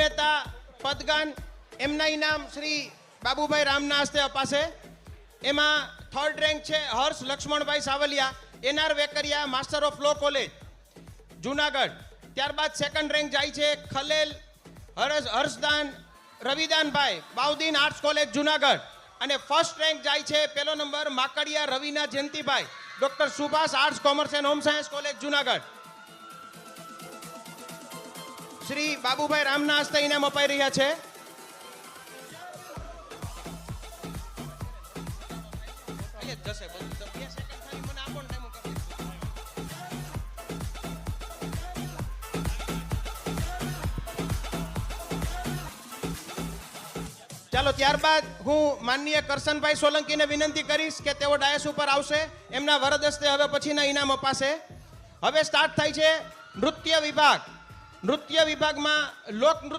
અભિનેતા પદગાન એમના ઇનામ શ્રી બાબુભાઈ રામના હસ્તે અપાશે. એમાં થર્ડ રેન્ક છે Harsh Laxmanbhai Savaliya, N R Vekariya, master of law college Junagadh. ત્યારબાદ સેકન્ડ રેન્ક જાય છે ખલેલ હર્ષદાન રવિદાનભાઈ, બાઉદીન આર્ટ્સ કોલેજ જુનાગઢ. અને ફર્સ્ટ રેન્ક જાય છે પહેલો number Makadiya Ravina Jayantibhai, doctor Subhash arts commerce and home science college Junagadh. Shri Babubhai રામના હસ્તે ઇનામ અપાઈ રહ્યા છે. ચાલો ત્યારબાદ હું માનનીય કરશનભાઈ સોલંકીને વિનંતી કરીશ કે તેઓ ડાયસ ઉપર આવશે. એમના વરદ હસ્તે હવે પછીના ઇનામ અપાશે. હવે સ્ટાર્ટ થાય છે નૃત્ય વિભાગ. નૃત્ય વિભાગમાં લોક નૃત્ય